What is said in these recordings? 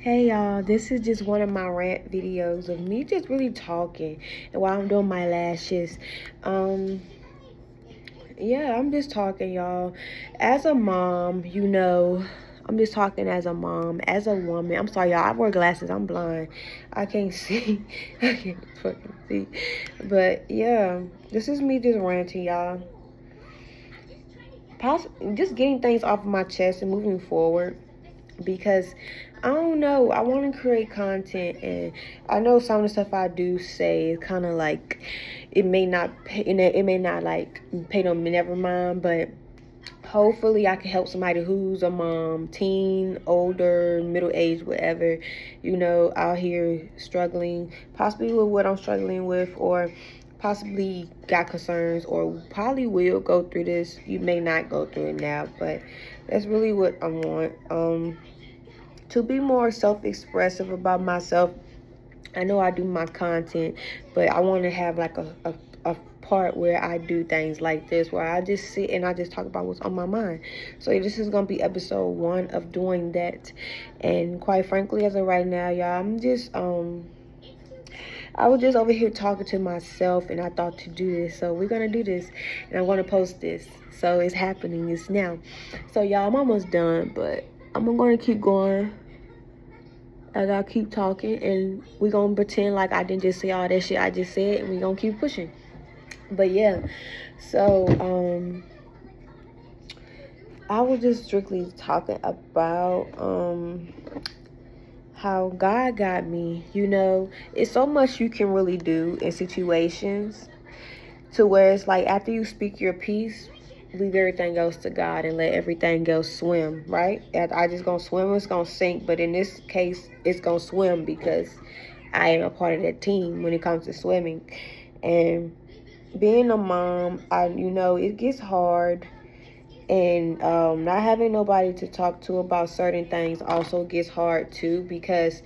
Hey y'all, this is just one of my rant videos of me just really talking and while I'm doing my lashes. Um yeah, I'm just talking, y'all. As a mom, I'm just talking as a mom, as a woman. I'm sorry, y'all. I wear glasses. I'm blind. I can't see. I can't fucking see. But yeah, this is me just ranting, y'all. Just getting things off of my chest and moving forward because I don't know. I want to create content, and I know some of the stuff I do say is kind of like it may not pay, it may not like pay them never mind, but hopefully I can help somebody who's a mom, teen, older, middle age, whatever, out here struggling, possibly with what I'm struggling with, or possibly got concerns, or probably will go through this. You may not go through it now, but that's really what I want. To be more self-expressive about myself. I know I do my content, but I want to have like a part where I do things like this, where I just sit and I just talk about what's on my mind. So this is going to be episode 1 of doing that. And quite frankly, as of right now, y'all, I was just over here talking to myself, and I thought to do this. So we're going to do this, and I'm going to post this. So it's happening. It's now. So y'all, I'm almost done, but I'm going to keep going as I keep talking, and we're gonna pretend like I didn't just say all that shit I just said, and we're gonna keep pushing. But yeah, so I was just strictly talking about how God got me. It's so much you can really do in situations to where it's like after you speak your piece, leave everything else to God and let everything else swim, right? I just gonna swim, it's gonna sink, but in this case, it's gonna swim because I am a part of that team when it comes to swimming. And being a mom, it gets hard, and not having nobody to talk to about certain things also gets hard too, because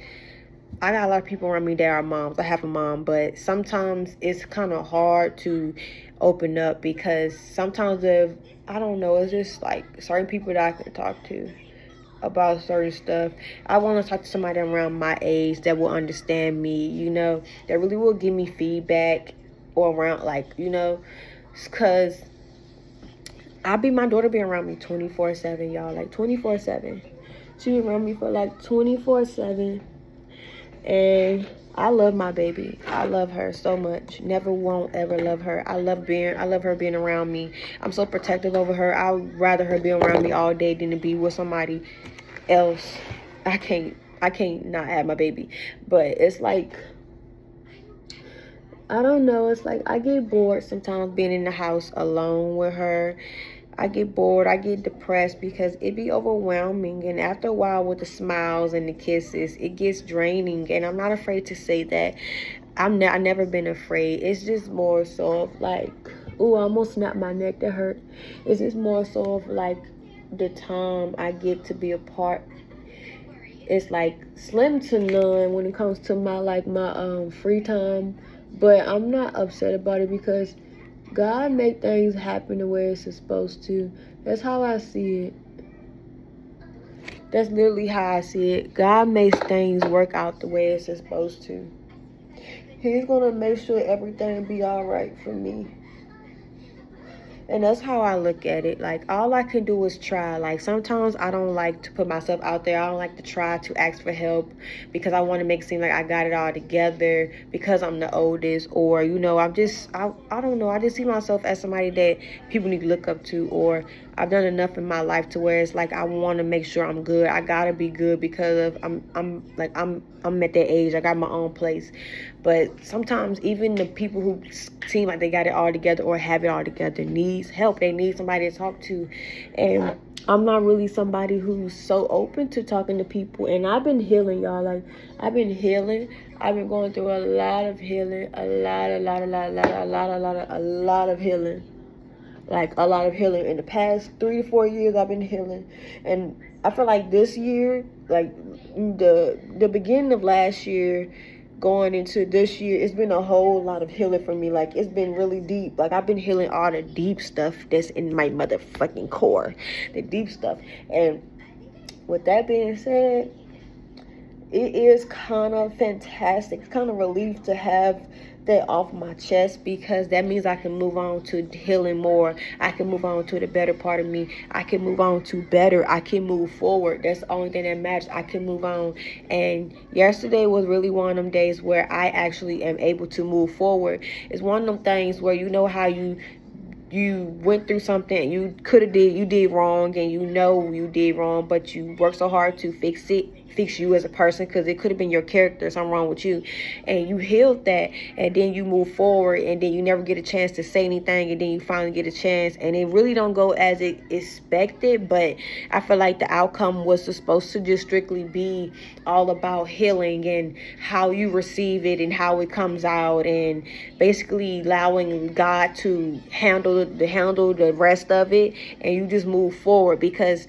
I got a lot of people around me that are moms. I have a mom, but sometimes it's kind of hard to open up because sometimes I don't know, it's just like certain people that I can talk to about certain stuff. I want to talk to somebody around my age that will understand me, that really will give me feedback, or around because my daughter be around me 24/7, y'all, like 24/7. She be around me for like 24/7. And I love my baby. I love her so much. Never won't ever love her. I love her being around me. I'm so protective over her. I'd rather her be around me all day than to be with somebody else. I can't not have my baby. But it's like, I don't know. It's like I get bored sometimes being in the house alone with her. I get bored, I get depressed because it be overwhelming. And after a while, with the smiles and the kisses, it gets draining. And I'm not afraid to say that. I never been afraid. It's just more so of like, ooh, I almost snapped my neck, that hurt. It's just more so of like the time I get to be a part. It's like slim to none when it comes to my free time. But I'm not upset about it because God make things happen the way it's supposed to. That's how I see it. That's literally how I see it. God makes things work out the way it's supposed to. He's gonna make sure everything be alright for me. And that's how I look at it. Like, all I can do is try. Like, sometimes I don't like to put myself out there. I don't like to try to ask for help because I want to make it seem like I got it all together because I'm the oldest. Or, I don't know. I just see myself as somebody that people need to look up to. Or I've done enough in my life to where it's like I want to make sure I'm good. I got to be good because I'm at that age. I got my own place. But sometimes even the people who seem like they got it all together or have it all together needs help. They need somebody to talk to. And I'm not really somebody who's so open to talking to people. And I've been healing, y'all. Like, I've been healing. I've been going through a lot of healing. A lot of healing. Like, a lot of healing. In the past 3 to 4 years, I've been healing. And I feel like this year, like the beginning of last year, going into this year, it's been a whole lot of healing for me. Like, it's been really deep. Like, I've been healing all the deep stuff that's in my motherfucking core. The deep stuff. And with that being said, it is kind of fantastic. It's kind of relief to have that off my chest, because that means I can move on to healing more. I can move on to the better part of me. I can move on to better. I can move forward. That's the only thing that matters. I can move on. And yesterday was really one of them days where I actually am able to move forward. It's one of them things where you know how you went through something you did wrong, and you know you did wrong, but you worked so hard to fix you as a person, because it could have been your character, something wrong with you, and you healed that, and then you move forward, and then you never get a chance to say anything, and then you finally get a chance, and it really don't go as it expected. But I feel like the outcome was supposed to just strictly be all about healing and how you receive it and how it comes out, and basically allowing God to handle the rest of it, and you just move forward, because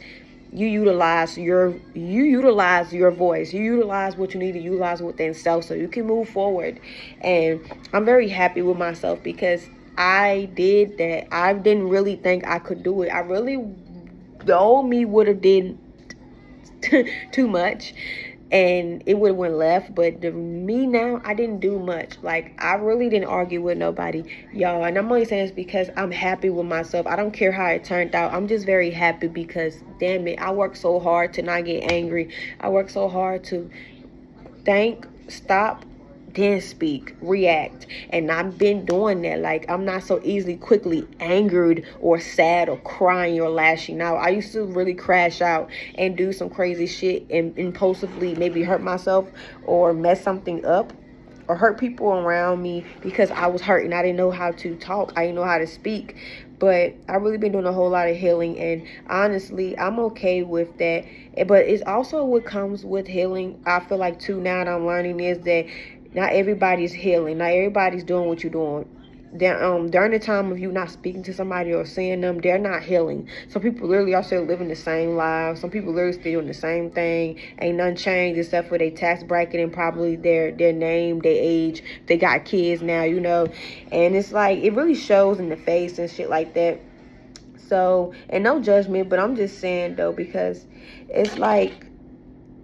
you utilize your voice, you utilize what you need to utilize within self, so you can move forward. And I'm very happy with myself, because I did that. I didn't really think I could do it. The old me would have did too much, and it would have went left. But the me now, I didn't do much. Like, I really didn't argue with nobody, y'all. And I'm only saying this because I'm happy with myself. I don't care how it turned out. I'm just very happy, because damn it, I worked so hard to not get angry. I worked so hard to think, stop, then speak, react. And I've been doing that. Like, I'm not so easily quickly angered or sad or crying or lashing out. I used to really crash out and do some crazy shit and impulsively maybe hurt myself or mess something up or hurt people around me because I was hurt and I didn't know how to talk. I didn't know how to speak. But I really been doing a whole lot of healing, and honestly, I'm okay with that. But it's also what comes with healing. I feel like too, now that I'm learning, is that not everybody's healing. Not everybody's doing what you're doing. During the time of you not speaking to somebody or seeing them, they're not healing. Some people literally are still living the same lives. Some people literally still doing the same thing. Ain't nothing changed except for their tax bracket and probably their name, their age. They got kids now, you know. And it's like, it really shows in the face and shit like that. So, and no judgment, but I'm just saying though, because it's like,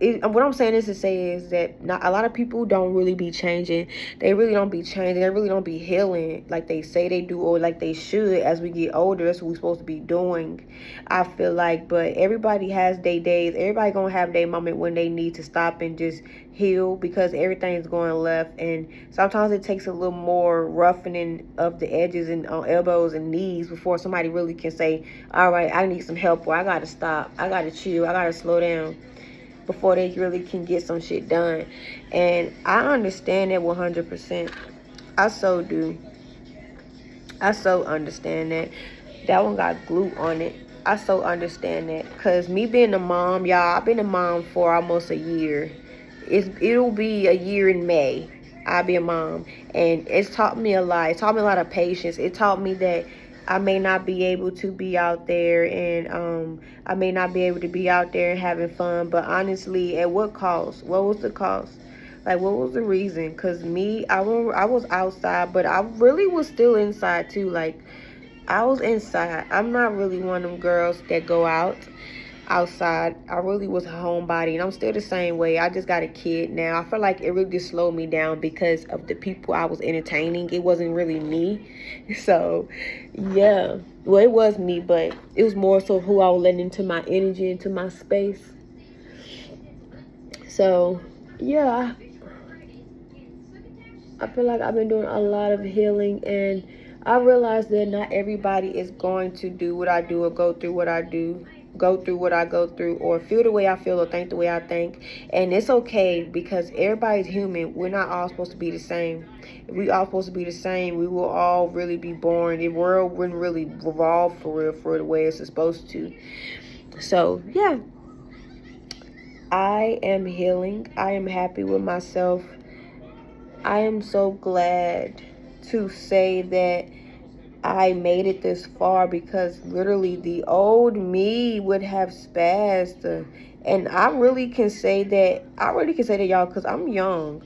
what I'm saying is to say is that not a lot of people don't really be changing. They really don't be changing. They really don't be healing like they say they do or like they should. As we get older, that's what we're supposed to be doing, I feel like. But everybody has their days. Everybody gonna have their moment when they need to stop and just heal, because everything's going left. And sometimes it takes a little more roughening of the edges and elbows and knees before somebody really can say, all right, I need some help, or I gotta stop, I gotta chill, I gotta slow down, before they really can get some shit done. And I understand that 100%. I so do. I so understand that. That one got glue on it. I so understand that. Because me being a mom, y'all, I've been a mom for almost a year. It'll be a year in May. I'll be a mom. And it's taught me a lot. It taught me a lot of patience. It taught me that I may not be able to be out there, and I may not be able to be out there and having fun. But honestly, at what cost? What was the cost? Like, what was the reason? Because me, I was outside, but I really was still inside too. Like, I was inside. I'm not really one of them girls that go out outside. I really was a homebody, and I'm still the same way. I just got a kid now. I feel like it really just slowed me down because of the people I was entertaining. It wasn't really me. So yeah, well, it was me, but it was more so who I was letting into my energy, into my space. So yeah, I feel like I've been doing a lot of healing, and I realize that not everybody is going to do what I do or go through what I do, go through what I go through, or feel the way I feel or think the way I think. And it's okay, because everybody's human. We're not all supposed to be the same. If we all supposed to be the same, we will all really be boring. The world wouldn't really revolve for real, for the way it's supposed to. So yeah, I am healing. I am happy with myself. I am so glad to say that I made it this far, because literally the old me would have spazzed. And I really can say that, y'all, because I'm young.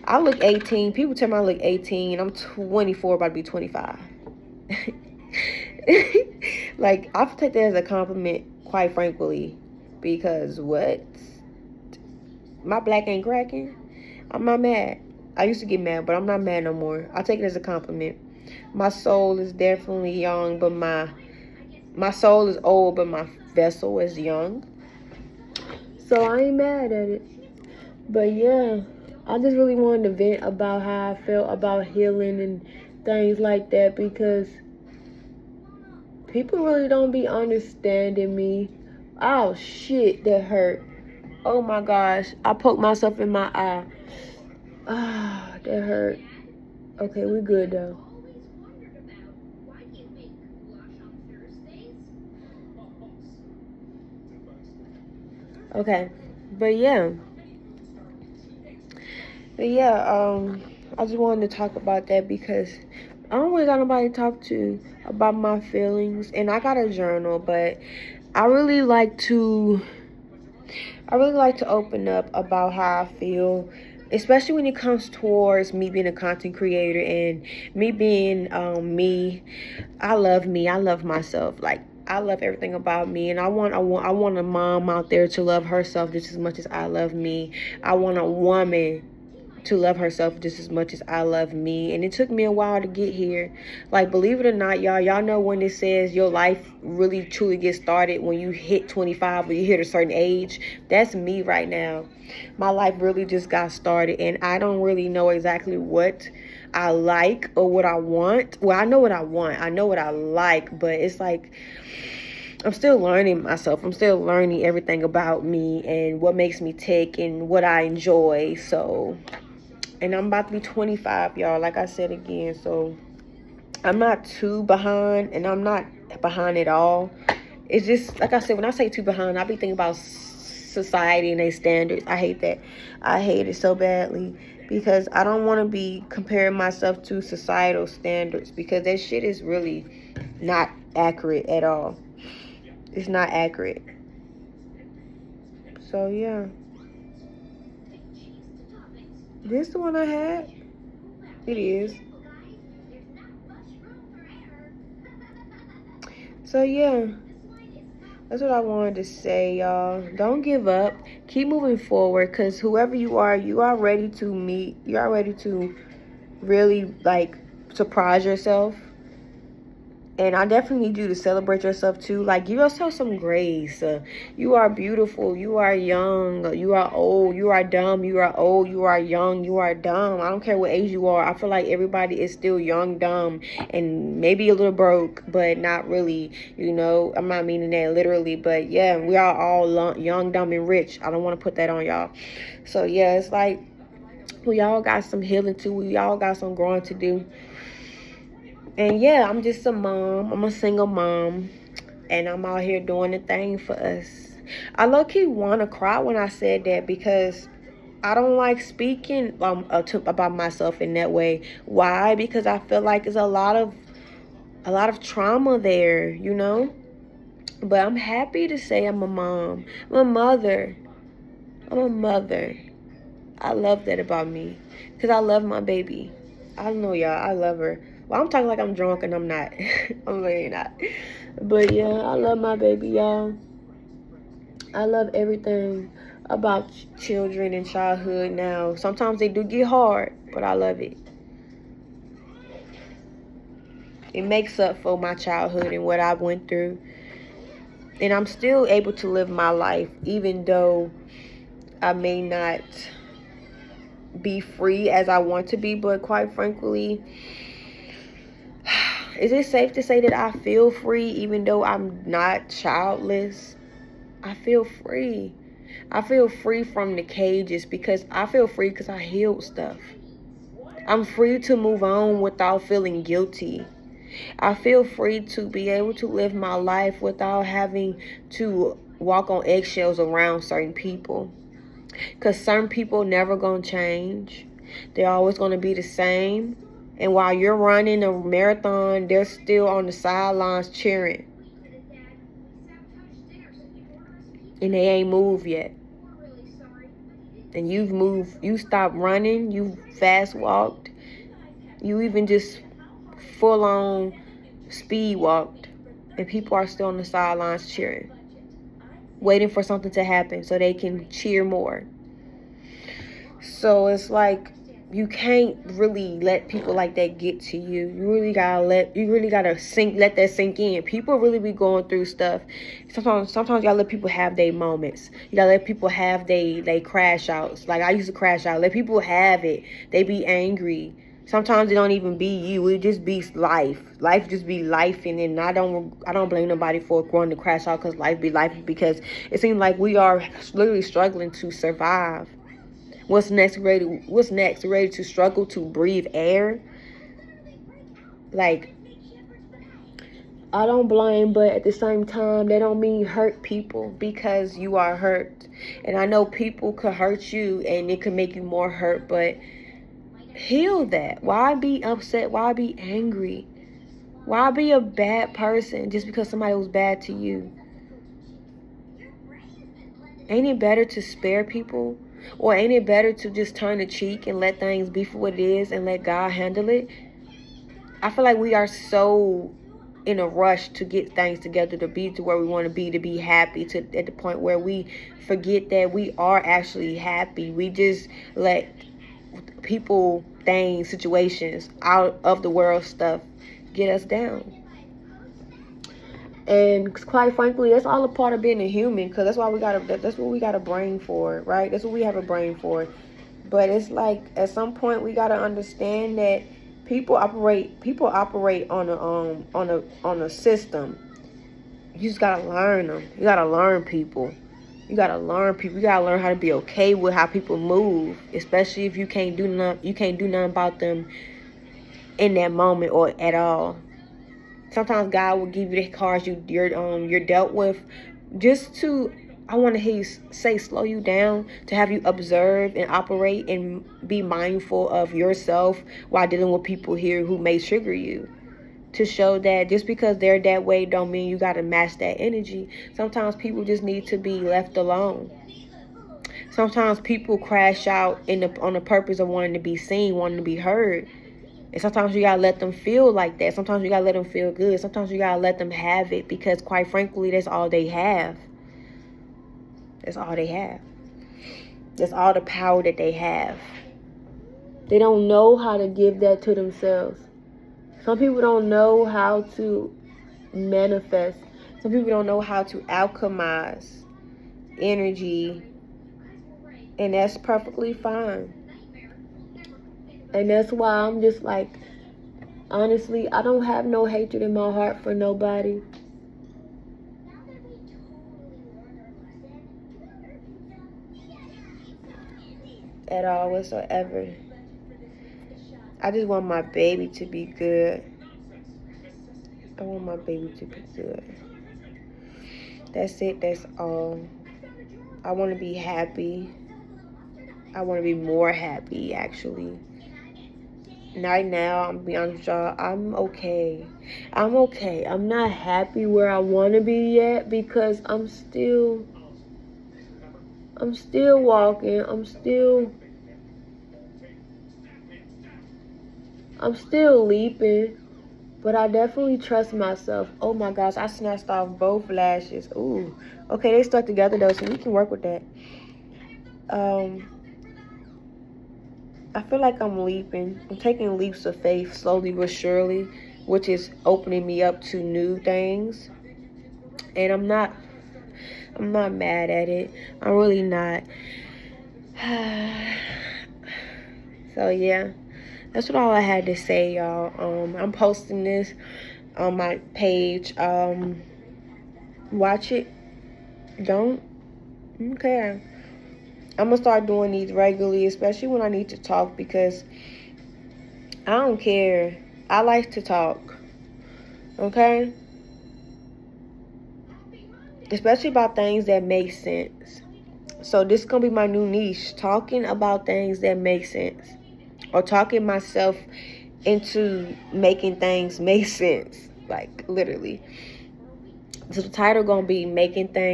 I look 18. People tell me I look 18. I'm 24, about to be 25. Like, I take that as a compliment, quite frankly, because what? my black ain't cracking, I'm not mad. I used to get mad, but I'm not mad no more. I take it as a compliment. My soul is definitely young, but my soul is old, but my vessel is young. So I ain't mad at it. But yeah, I just really wanted to vent about how I felt about healing and things like that, because people really don't be understanding me. Oh shit, that hurt. Oh my gosh, I poked myself in my eye. Ah, that hurt. Okay, we good though. Okay, but yeah. I just wanted to talk about that because I don't really got nobody to talk to about my feelings, and I got a journal, but I really like to open up about how I feel, especially when it comes towards me being a content creator and me being me. I love me. I love myself. Like, I love everything about me, and I want a mom out there to love herself just as much as I love me. I want a woman to love herself just as much as I love me. And it took me a while to get here. Like, believe it or not, y'all know when it says your life really truly gets started when you hit 25 or you hit a certain age. That's me right now. My life really just got started, and I don't really know exactly what I like or what I want. Well, I know what I want. I know what I like, but it's like I'm still learning myself. I'm still learning everything about me and what makes me tick and what I enjoy. So, and I'm about to be 25, y'all, like I said again. So I'm not too behind, and I'm not behind at all. It's just, like I said, when I say too behind, I be thinking about society and their standards. I hate that. I hate it so badly because I don't want to be comparing myself to societal standards, because that shit is really not accurate at all. It's not accurate. So, yeah. This the one I had? It is. So, yeah. That's what I wanted to say, y'all. Don't give up. Keep moving forward, because whoever you are ready to meet. You are ready to really, like, surprise yourself. And I definitely need you to celebrate yourself too. Like, give yourself some grace. You are beautiful. You are young. You are old. You are dumb. You are old. You are young. You are dumb. I don't care what age you are. I feel like everybody is still young, dumb, and maybe a little broke, but not really. You know, I'm not meaning that literally, but yeah, we are all young, dumb, and rich. I don't want to put that on y'all. So yeah, it's like we all got some healing too. We all got some growing to do. And yeah, I'm just a mom. I'm a single mom. And I'm out here doing the thing for us. I low-key want to cry when I said that, because I don't like speaking about myself in that way. Why? Because I feel like there's a lot of trauma there, you know? But I'm happy to say I'm a mom. I'm a mother. I'm a mother. I love that about me, because I love my baby. I don't know, y'all. I love her. Well, I'm talking like I'm drunk, and I'm not. I'm really not. But yeah, I love my baby, y'all. I love everything about children and childhood now. Sometimes they do get hard, but I love it. It makes up for my childhood and what I went through. And I'm still able to live my life, even though I may not be free as I want to be. But quite frankly, is it safe to say that I feel free even though I'm not childless? I feel free. I feel free from the cages, because I feel free because I healed stuff. I'm free to move on without feeling guilty. I feel free to be able to live my life without having to walk on eggshells around certain people. Because certain people never gonna change. They're always gonna be the same. And while you're running a marathon, they're still on the sidelines cheering. And they ain't moved yet. And you've moved. You stopped running. You fast walked. You even just full on speed walked. And people are still on the sidelines cheering, waiting for something to happen so they can cheer more. So it's like you can't really let people like that get to you. You really gotta let that sink in. People really be going through stuff. Sometimes you gotta let people have their moments. You gotta let people have they crash outs. Like I used to crash out. Let people have it. They be angry. Sometimes it don't even be you. It just be life. Life just be life, and I don't blame nobody for going to crash out because life be life. Because it seems like we are literally struggling to survive. What's next? Ready to struggle to breathe air? Like, I don't blame, but at the same time, that don't mean hurt people because you are hurt. And I know people could hurt you and it could make you more hurt, but heal that. Why be upset? Why be angry? Why be a bad person just because somebody was bad to you? Ain't it better to spare people? Or ain't it better to just turn the cheek and let things be for what it is and let God handle it? I feel like we are so in a rush to get things together, to be to where we want to be happy, to at the point where we forget that we are actually happy. We just let people, things, situations, out of the world stuff get us down. And quite frankly, that's all a part of being a human, because that's what we got a brain for, right? That's what we have a brain for. But it's like at some point we got to understand that people operate on a system. You just got to learn them. You got to learn people. You got to learn people. You got to learn how to be okay with how people move, especially if you can't do nothing about them in that moment or at all. Sometimes God will give you the cards you're dealt with, just to, I want to hear you say, slow you down, to have you observe and operate and be mindful of yourself while dealing with people here who may trigger you. To show that just because they're that way don't mean you got to match that energy. Sometimes people just need to be left alone. Sometimes people crash out on the purpose of wanting to be seen, wanting to be heard. And sometimes you gotta let them feel like that. Sometimes you gotta let them feel good. Sometimes you gotta let them have it, because quite frankly, that's all they have. That's all they have. That's all the power that they have. They don't know how to give that to themselves. Some people don't know how to manifest. Some people don't know how to alchemize energy. And that's perfectly fine. And that's why I'm just like, honestly, I don't have no hatred in my heart for nobody. At all whatsoever. I just want my baby to be good. I want my baby to be good. That's it. That's all. I want to be happy. I want to be more happy, actually. Right now, I'm gonna be honest with y'all, I'm okay. I'm okay. I'm not happy where I want to be yet, because I'm still walking. I'm still leaping, but I definitely trust myself. Oh my gosh, I snatched off both lashes. Ooh. Okay, they stuck together though, so we can work with that. I feel like I'm leaping. I'm taking leaps of faith slowly but surely, which is opening me up to new things. And I'm not mad at it. I'm really not. So yeah, that's what all I had to say, y'all. I'm posting this on my page. Watch it. Don't. Okay. I'm gonna start doing these regularly, especially when I need to talk, because I don't care. I like to talk. Okay? Especially about things that make sense. So this is gonna be my new niche, talking about things that make sense, or talking myself into making things make sense, like literally. So the title gonna be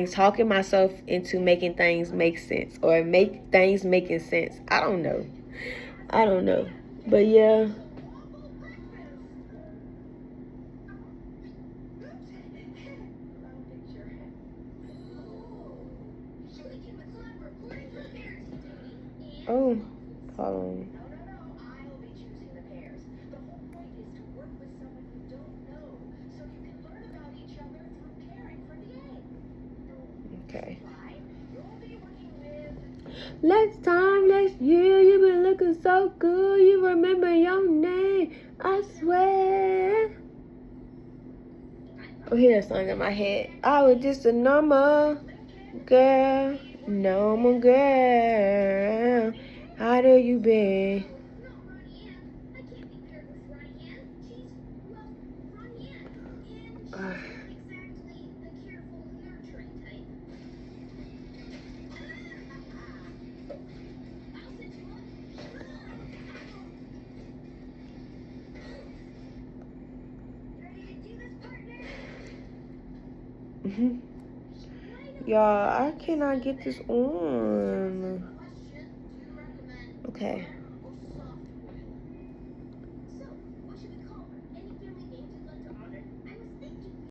talking myself into making things make sense, or make things making sense. I don't know, but yeah. Oh, Hold on. Okay. Last time, last year, you been looking so good. You remember your name, I swear. I hear that song in my head. I was just a normal girl. How do you been? Y'all, I cannot get this on. Okay.